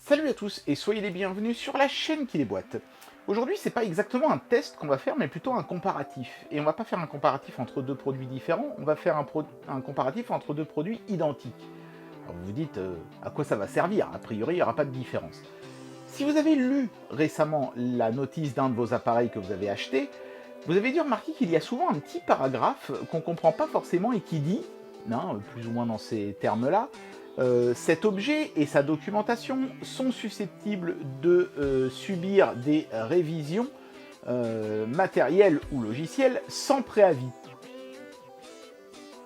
Salut à tous et soyez les bienvenus sur la chaîne qui déboîte. Aujourd'hui, c'est pas exactement un test qu'on va faire, mais plutôt un comparatif. Et on va pas faire un comparatif entre deux produits différents, on va faire un comparatif entre deux produits identiques. Alors vous vous dites, à quoi ça va servir? A priori, il n'y aura pas de différence. Si vous avez lu récemment la notice d'un de vos appareils que vous avez acheté, vous avez dû remarquer qu'il y a souvent un petit paragraphe qu'on ne comprend pas forcément et qui dit, non, plus ou moins dans ces termes-là, cet objet et sa documentation sont susceptibles de subir des révisions matérielles ou logicielles sans préavis.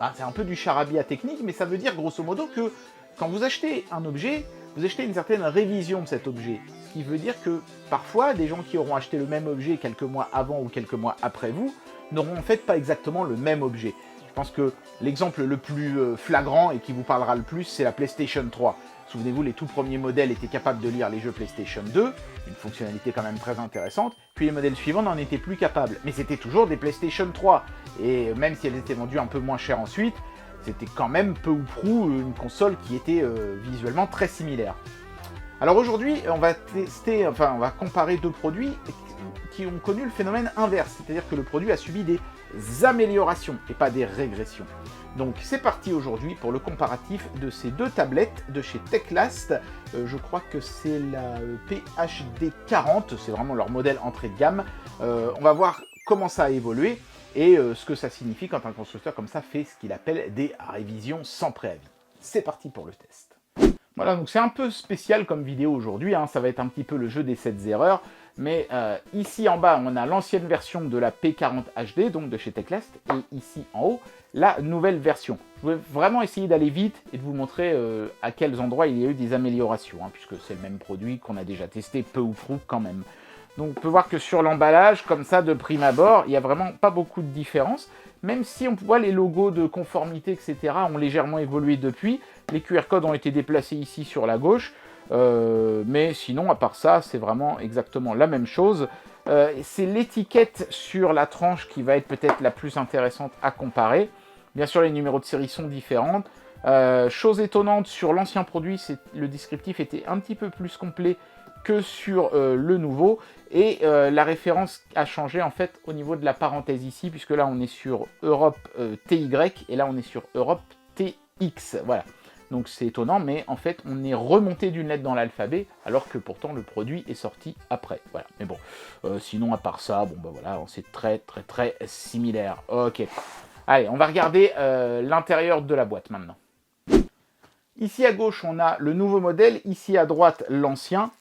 Ah, c'est un peu du charabia technique, mais ça veut dire grosso modo que quand vous achetez un objet, vous achetez une certaine révision de cet objet. Ce qui veut dire que parfois, des gens qui auront acheté le même objet quelques mois avant ou quelques mois après vous, n'auront en fait pas exactement le même objet. Je pense que l'exemple le plus flagrant et qui vous parlera le plus, c'est la PlayStation 3. Souvenez-vous, les tout premiers modèles étaient capables de lire les jeux PlayStation 2, une fonctionnalité quand même très intéressante, puis les modèles suivants n'en étaient plus capables. Mais c'était toujours des PlayStation 3, et même si elles étaient vendues un peu moins cher ensuite, c'était quand même peu ou prou une console qui était visuellement très similaire. Alors aujourd'hui, on va comparer deux produits qui ont connu le phénomène inverse, c'est-à-dire que le produit a subi des améliorations et pas des régressions. Donc c'est parti aujourd'hui pour le comparatif de ces deux tablettes de chez Teclast. Je crois que c'est la PHD 40, c'est vraiment leur modèle entrée de gamme. On va voir comment ça a évolué et ce que ça signifie quand un constructeur comme ça fait ce qu'il appelle des révisions sans préavis. C'est parti pour le test. Voilà, donc c'est un peu spécial comme vidéo aujourd'hui, hein, ça va être un petit peu le jeu des 7 erreurs, mais ici en bas, on a l'ancienne version de la P40 HD, donc de chez Teclast, et ici en haut, la nouvelle version. Je vais vraiment essayer d'aller vite et de vous montrer à quels endroits il y a eu des améliorations, hein, puisque c'est le même produit qu'on a déjà testé, peu ou prou quand même. Donc on peut voir que sur l'emballage, comme ça, de prime abord, il n'y a vraiment pas beaucoup de différence, même si on voit les logos de conformité, etc. ont légèrement évolué depuis. Les QR codes ont été déplacés ici sur la gauche, mais sinon, à part ça, c'est vraiment exactement la même chose. C'est l'étiquette sur la tranche qui va être peut-être la plus intéressante à comparer. Bien sûr, les numéros de série sont différents. Chose étonnante, sur l'ancien produit, le descriptif était un petit peu plus complet que sur le nouveau, et la référence a changé en fait au niveau de la parenthèse ici, puisque là on est sur Europe TY et là on est sur Europe TX, voilà. Donc c'est étonnant, mais en fait on est remonté d'une lettre dans l'alphabet, alors que pourtant le produit est sorti après, voilà. Mais bon, sinon à part ça, bon bah voilà, c'est très similaire. Ok, allez, on va regarder l'intérieur de la boîte maintenant. Ici à gauche on a le nouveau modèle, ici à droite l'ancien.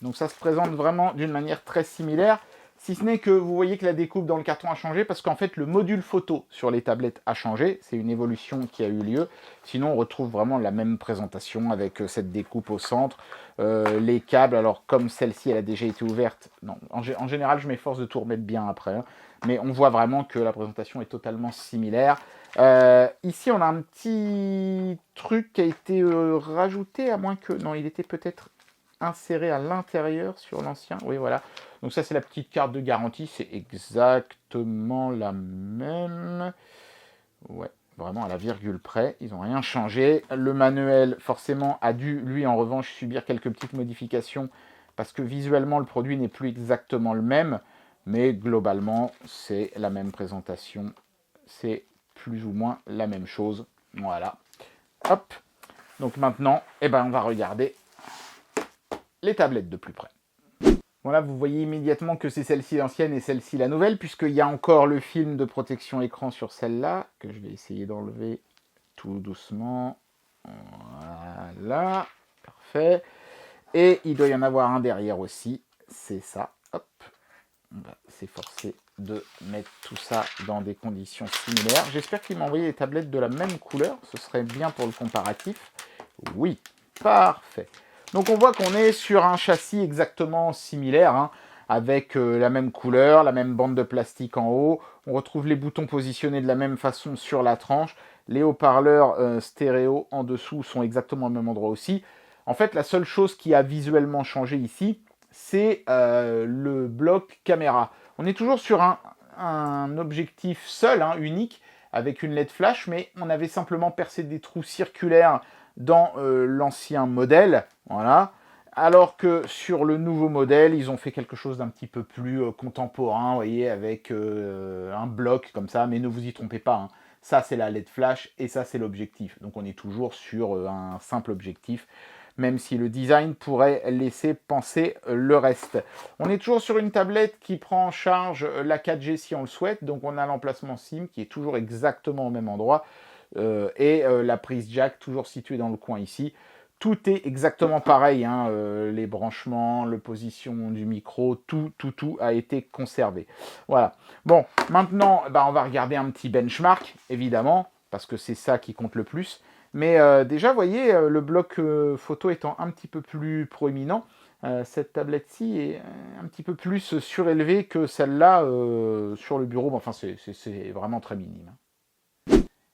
Donc ça se présente vraiment d'une manière très similaire, si ce n'est que vous voyez que la découpe dans le carton a changé, parce qu'en fait le module photo sur les tablettes a changé, c'est une évolution qui a eu lieu. Sinon on retrouve vraiment la même présentation avec cette découpe au centre, les câbles, alors comme celle-ci elle a déjà été ouverte, non, en général je m'efforce de tout remettre bien après, hein, mais on voit vraiment que la présentation est totalement similaire. Ici on a un petit truc qui a été rajouté, à moins que, non, il était peut-être inséré à l'intérieur sur l'ancien. Oui, voilà. Donc ça, c'est la petite carte de garantie. C'est exactement la même. Ouais, vraiment à la virgule près. Ils n'ont rien changé. Le manuel, forcément, a dû, lui, en revanche, subir quelques petites modifications parce que visuellement, le produit n'est plus exactement le même. Mais globalement, c'est la même présentation. C'est plus ou moins la même chose. Voilà. Hop. Donc maintenant, eh ben, on va regarder les tablettes de plus près. Voilà, vous voyez immédiatement que c'est celle-ci l'ancienne et celle-ci la nouvelle, puisqu'il y a encore le film de protection écran sur celle-là, que je vais essayer d'enlever tout doucement. Voilà, parfait. Et il doit y en avoir un derrière aussi, c'est ça. Hop, on va s'efforcer de mettre tout ça dans des conditions similaires. J'espère qu'il m'a envoyé les tablettes de la même couleur, ce serait bien pour le comparatif. Oui, parfait. Donc on voit qu'on est sur un châssis exactement similaire, hein, avec la même couleur, la même bande de plastique en haut. On retrouve les boutons positionnés de la même façon sur la tranche. Les haut-parleurs stéréo en dessous sont exactement au même endroit aussi. En fait, la seule chose qui a visuellement changé ici, c'est le bloc caméra. On est toujours sur un objectif seul, hein, unique, avec une LED flash, mais on avait simplement percé des trous circulaires dans l'ancien modèle, voilà, Alors que sur le nouveau modèle, ils ont fait quelque chose d'un petit peu plus contemporain, vous voyez, avec un bloc comme ça, mais ne vous y trompez pas, hein. Ça c'est la LED flash et ça c'est l'objectif. Donc on est toujours sur un simple objectif, même si le design pourrait laisser penser le reste. On est toujours sur une tablette qui prend en charge la 4G si on le souhaite, donc on a l'emplacement SIM qui est toujours exactement au même endroit, et la prise jack toujours située dans le coin ici. Tout est exactement pareil, hein, les branchements, la position du micro, tout a été conservé. Voilà. Bon, maintenant, on va regarder un petit benchmark, évidemment, parce que c'est ça qui compte le plus. Mais déjà, vous voyez, le bloc photo étant un petit peu plus proéminent, cette tablette-ci est un petit peu plus surélevée que celle-là sur le bureau. Enfin, c'est vraiment très minime.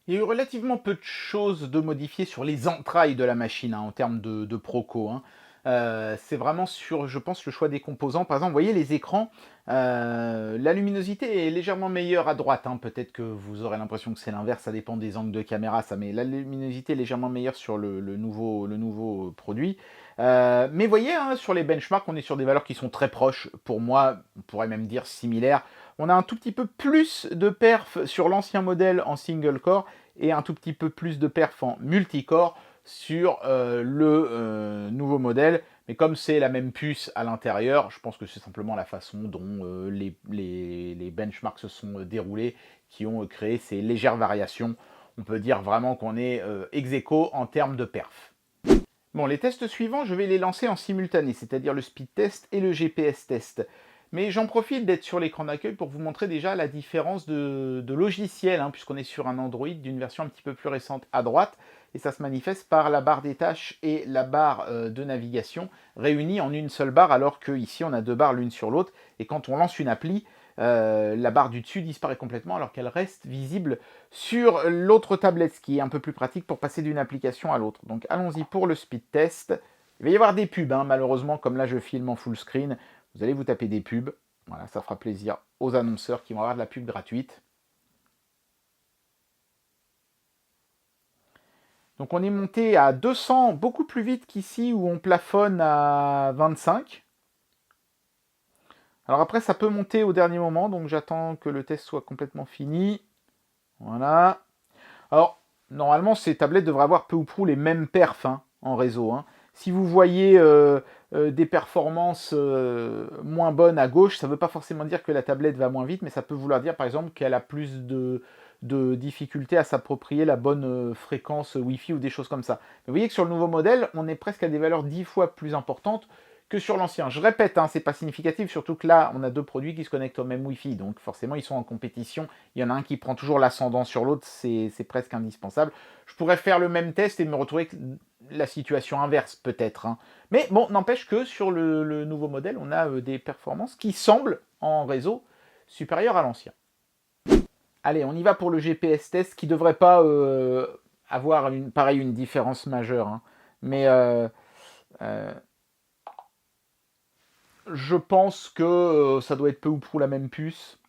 Il y a eu relativement peu de choses de modifiées sur les entrailles de la machine, hein, en termes de proco, hein. C'est vraiment sur, je pense, le choix des composants. Par exemple, vous voyez les écrans, la luminosité est légèrement meilleure à droite, hein. Peut-être que vous aurez l'impression que c'est l'inverse, ça dépend des angles de caméra, ça, mais la luminosité est légèrement meilleure sur le nouveau produit. Mais vous voyez, hein, sur les benchmarks, on est sur des valeurs qui sont très proches. Pour moi, on pourrait même dire similaires. On a un tout petit peu plus de perf sur l'ancien modèle en single core et un tout petit peu plus de perf en multicore sur le nouveau modèle. Mais comme c'est la même puce à l'intérieur, je pense que c'est simplement la façon dont les benchmarks se sont déroulés qui ont créé ces légères variations. On peut dire vraiment qu'on est ex aequo en termes de perf. Bon, les tests suivants, je vais les lancer en simultané, c'est-à-dire le speed test et le GPS test. Mais j'en profite d'être sur l'écran d'accueil pour vous montrer déjà la différence de logiciel, hein, puisqu'on est sur un Android d'une version un petit peu plus récente à droite, et ça se manifeste par la barre des tâches et la barre de navigation réunies en une seule barre, alors qu'ici on a deux barres l'une sur l'autre, et quand on lance une appli, la barre du dessus disparaît complètement alors qu'elle reste visible sur l'autre tablette, ce qui est un peu plus pratique pour passer d'une application à l'autre. Donc allons-y pour le speed test. Il va y avoir des pubs, hein, malheureusement, comme là je filme en full screen. Vous allez vous taper des pubs. Voilà, ça fera plaisir aux annonceurs qui vont avoir de la pub gratuite. Donc on est monté à 200, beaucoup plus vite qu'ici où on plafonne à 25. Alors après, ça peut monter au dernier moment, donc j'attends que le test soit complètement fini. Voilà. Alors, normalement, ces tablettes devraient avoir peu ou prou les mêmes perfs, hein, en réseau, hein. Si vous voyez des performances moins bonnes à gauche, ça ne veut pas forcément dire que la tablette va moins vite, mais ça peut vouloir dire par exemple qu'elle a plus de difficulté à s'approprier la bonne fréquence Wi-Fi ou des choses comme ça. Mais vous voyez que sur le nouveau modèle, on est presque à des valeurs 10 fois plus importantes que sur l'ancien. Je répète, hein, c'est pas significatif, surtout que là, on a deux produits qui se connectent au même Wi-Fi, donc forcément, ils sont en compétition. Il y en a un qui prend toujours l'ascendant sur l'autre, c'est presque indispensable. Je pourrais faire le même test et me retrouver avec la situation inverse, peut-être, hein. Mais bon, n'empêche que sur le nouveau modèle, on a des performances qui semblent, en réseau, supérieures à l'ancien. Allez, on y va pour le GPS test, qui ne devrait pas avoir une différence majeure, hein. Mais je pense que ça doit être peu ou prou la même puce.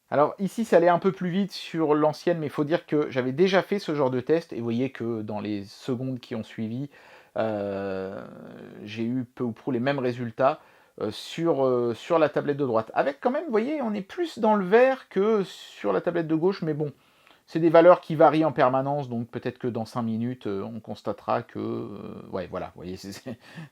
Alors ici, ça allait un peu plus vite sur l'ancienne, mais il faut dire que j'avais déjà fait ce genre de test, et vous voyez que dans les secondes qui ont suivi, j'ai eu peu ou prou les mêmes résultats sur la tablette de droite. Avec quand même, vous voyez, on est plus dans le vert que sur la tablette de gauche, mais bon, c'est des valeurs qui varient en permanence, donc peut-être que dans 5 minutes, on constatera que... ouais, voilà, vous voyez,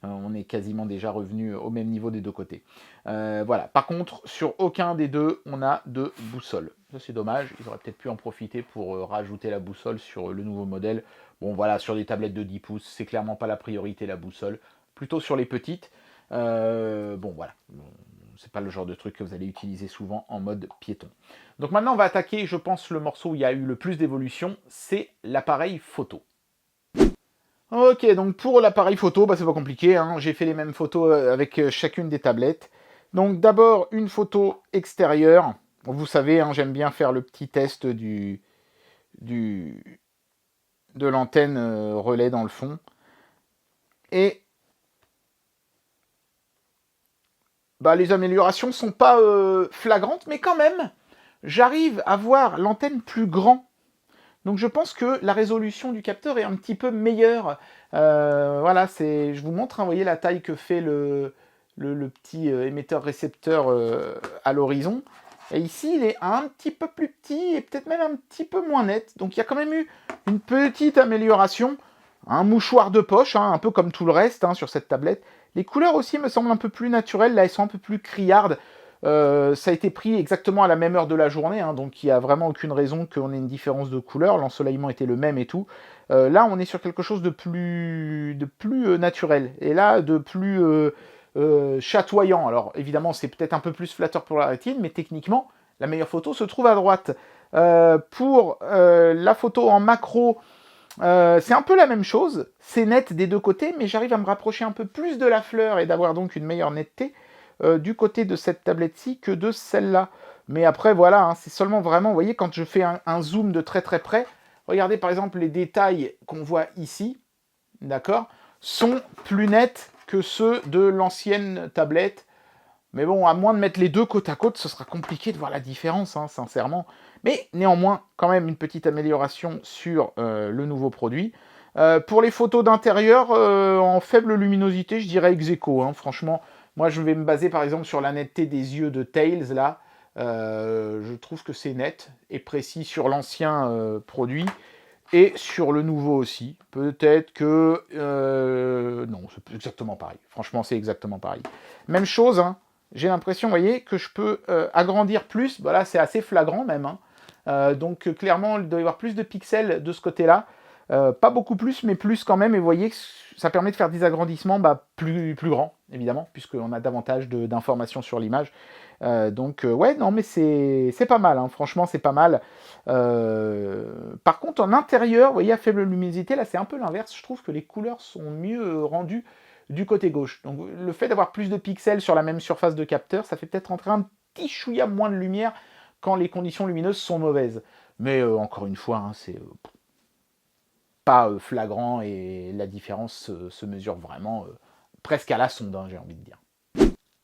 on est quasiment déjà revenu au même niveau des deux côtés. Voilà. Par contre, sur aucun des deux, on a de boussole. Ça, c'est dommage. Ils auraient peut-être pu en profiter pour rajouter la boussole sur le nouveau modèle. Bon, voilà, sur des tablettes de 10 pouces, c'est clairement pas la priorité, la boussole. Plutôt sur les petites. Bon, voilà. C'est pas le genre de truc que vous allez utiliser souvent en mode piéton. Donc maintenant, on va attaquer, je pense, le morceau où il y a eu le plus d'évolution, c'est l'appareil photo. Ok, donc pour l'appareil photo, c'est pas compliqué, hein. J'ai fait les mêmes photos avec chacune des tablettes. Donc d'abord, une photo extérieure. Vous savez, hein, j'aime bien faire le petit test de l'antenne relais dans le fond. Et les améliorations sont pas flagrantes, mais quand même, j'arrive à voir l'antenne plus grand. Donc je pense que la résolution du capteur est un petit peu meilleure. Voilà, je vous montre, hein, vous voyez la taille que fait le petit émetteur-récepteur à l'horizon. Et ici, il est un petit peu plus petit et peut-être même un petit peu moins net. Donc il y a quand même eu une petite amélioration. Un mouchoir de poche, hein, un peu comme tout le reste hein, sur cette tablette. Les couleurs aussi me semblent un peu plus naturelles. Là, elles sont un peu plus criardes. Ça a été pris exactement à la même heure de la journée, hein, donc il n'y a vraiment aucune raison qu'on ait une différence de couleur. L'ensoleillement était le même et tout. Là, on est sur quelque chose de plus naturel. Et là, de plus chatoyant. Alors, évidemment, c'est peut-être un peu plus flatteur pour la rétine, mais techniquement, la meilleure photo se trouve à droite. Pour la photo en macro, c'est un peu la même chose. C'est net des deux côtés, mais j'arrive à me rapprocher un peu plus de la fleur et d'avoir donc une meilleure netteté du côté de cette tablette-ci que de celle-là. Mais après, voilà, hein, c'est seulement vraiment, vous voyez, quand je fais un zoom de très très près, regardez par exemple les détails qu'on voit ici, d'accord, sont plus nets que ceux de l'ancienne tablette. Mais bon, à moins de mettre les deux côte à côte, ce sera compliqué de voir la différence, hein, sincèrement. Mais néanmoins, quand même une petite amélioration sur le nouveau produit. Pour les photos d'intérieur, en faible luminosité, je dirais ex aequo, hein, franchement. Moi, je vais me baser par exemple sur la netteté des yeux de Tails, là. Je trouve que c'est net et précis sur l'ancien produit et sur le nouveau aussi. Peut-être que... non, c'est exactement pareil. Franchement, c'est exactement pareil. Même chose, hein. J'ai l'impression, vous voyez, que je peux agrandir plus. Bah là, c'est assez flagrant même. Hein. Donc, clairement, il doit y avoir plus de pixels de ce côté-là. Pas beaucoup plus, mais plus quand même. Et vous voyez que ça permet de faire des agrandissements plus grands, évidemment, puisqu'on a davantage d'informations sur l'image. Ouais, non, mais c'est pas mal. Hein. Franchement, c'est pas mal. Par contre, en intérieur, vous voyez, à faible luminosité, là, c'est un peu l'inverse. Je trouve que les couleurs sont mieux rendues du côté gauche. Donc, le fait d'avoir plus de pixels sur la même surface de capteur, ça fait peut-être entrer un petit chouïa moins de lumière quand les conditions lumineuses sont mauvaises. Mais encore une fois, hein, c'est pas flagrant et la différence se mesure vraiment presque à la sonde, hein, j'ai envie de dire.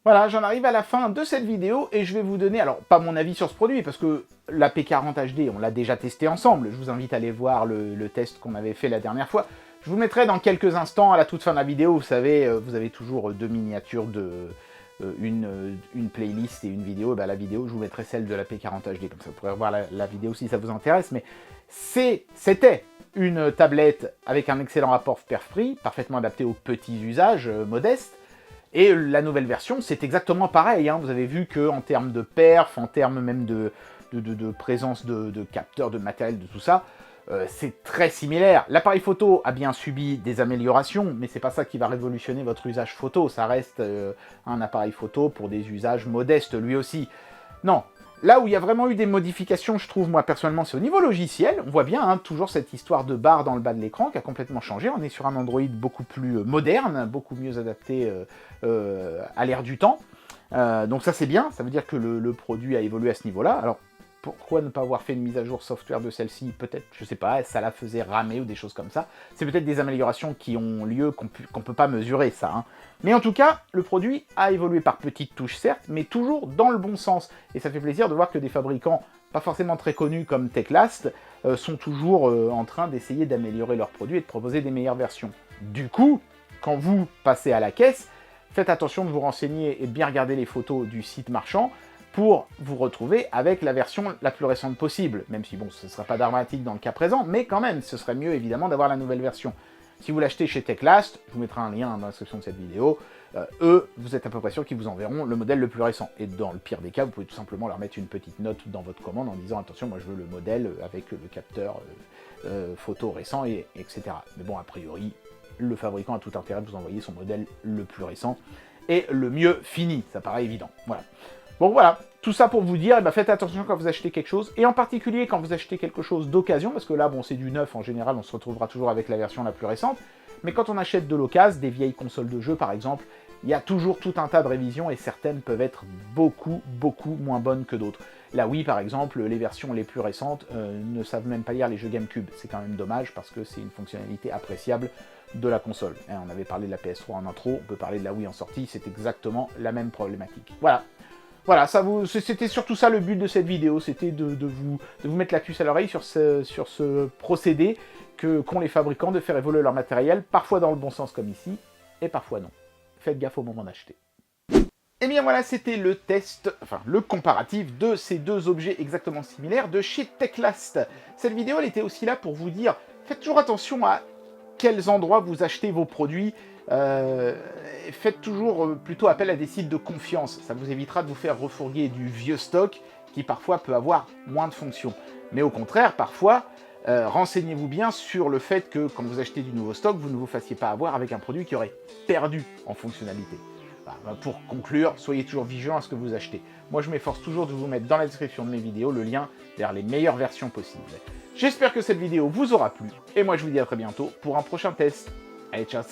Voilà, j'en arrive à la fin de cette vidéo et je vais vous donner, alors pas mon avis sur ce produit parce que la P40 HD, on l'a déjà testé ensemble. Je vous invite à aller voir le test qu'on avait fait la dernière fois. Je vous mettrai dans quelques instants à la toute fin de la vidéo, vous savez, vous avez toujours deux miniatures de une playlist et une vidéo. Et ben, la vidéo, je vous mettrai celle de la P40 HD, comme ça vous pourrez revoir la vidéo si ça vous intéresse. Mais c'était une tablette avec un excellent rapport perf-prix, parfaitement adapté aux petits usages modestes. Et la nouvelle version, c'est exactement pareil. Hein. Vous avez vu qu'en termes de perf, en termes même de présence de capteurs, de matériel, de tout ça, c'est très similaire. L'appareil photo a bien subi des améliorations, mais c'est pas ça qui va révolutionner votre usage photo. Ça reste un appareil photo pour des usages modestes, lui aussi. Non. Là où il y a vraiment eu des modifications, je trouve, moi, personnellement, c'est au niveau logiciel. On voit bien, hein, toujours cette histoire de barre dans le bas de l'écran qui a complètement changé. On est sur un Android beaucoup plus moderne, beaucoup mieux adapté à l'ère du temps. Donc ça, c'est bien. Ça veut dire que le produit a évolué à ce niveau-là. Alors, pourquoi ne pas avoir fait une mise à jour software de celle-ci? Peut-être, je sais pas, ça la faisait ramer ou des choses comme ça. C'est peut-être des améliorations qui ont lieu, qu'on peut pas mesurer, ça. Hein. Mais en tout cas, le produit a évolué par petites touches, certes, mais toujours dans le bon sens. Et ça fait plaisir de voir que des fabricants, pas forcément très connus comme Techlast, sont toujours en train d'essayer d'améliorer leurs produits et de proposer des meilleures versions. Du coup, quand vous passez à la caisse, faites attention de vous renseigner et de bien regarder les photos du site marchand, pour vous retrouver avec la version la plus récente possible. Même si, bon, ce ne sera pas dramatique dans le cas présent, mais quand même, ce serait mieux, évidemment, d'avoir la nouvelle version. Si vous l'achetez chez Techlast, je vous mettrai un lien dans la description de cette vidéo, eux, vous êtes à peu près sûr qu'ils vous enverront le modèle le plus récent. Et dans le pire des cas, vous pouvez tout simplement leur mettre une petite note dans votre commande en disant « Attention, moi je veux le modèle avec le capteur photo récent, etc. » Mais bon, a priori, le fabricant a tout intérêt de vous envoyer son modèle le plus récent et le mieux fini. Ça paraît évident. Voilà. Bon voilà, tout ça pour vous dire, faites attention quand vous achetez quelque chose, et en particulier quand vous achetez quelque chose d'occasion, parce que là, bon, c'est du neuf, en général, on se retrouvera toujours avec la version la plus récente, mais quand on achète de l'occasion, des vieilles consoles de jeux par exemple, il y a toujours tout un tas de révisions, et certaines peuvent être beaucoup moins bonnes que d'autres. La Wii par exemple, les versions les plus récentes ne savent même pas lire les jeux GameCube, c'est quand même dommage, parce que c'est une fonctionnalité appréciable de la console. On avait parlé de la PS3 en intro, on peut parler de la Wii en sortie, c'est exactement la même problématique. Voilà. Voilà, c'était surtout ça le but de cette vidéo, c'était de vous mettre la puce à l'oreille sur ce procédé qu'ont les fabricants de faire évoluer leur matériel, parfois dans le bon sens comme ici, et parfois non. Faites gaffe au moment d'acheter. Et bien voilà, c'était le test, enfin le comparatif de ces deux objets exactement similaires de chez Techlast. Cette vidéo, elle était aussi là pour vous dire, faites toujours attention à quels endroits vous achetez vos produits. Faites toujours plutôt appel à des sites de confiance. Ça vous évitera de vous faire refourguer du vieux stock qui parfois peut avoir moins de fonctions. Mais au contraire, parfois, renseignez-vous bien sur le fait que quand vous achetez du nouveau stock, vous ne vous fassiez pas avoir avec un produit qui aurait perdu en fonctionnalité. Pour conclure, soyez toujours vigilant à ce que vous achetez. Moi, je m'efforce toujours de vous mettre dans la description de mes vidéos le lien vers les meilleures versions possibles. J'espère que cette vidéo vous aura plu, et moi je vous dis à très bientôt pour un prochain test. Allez, ciao!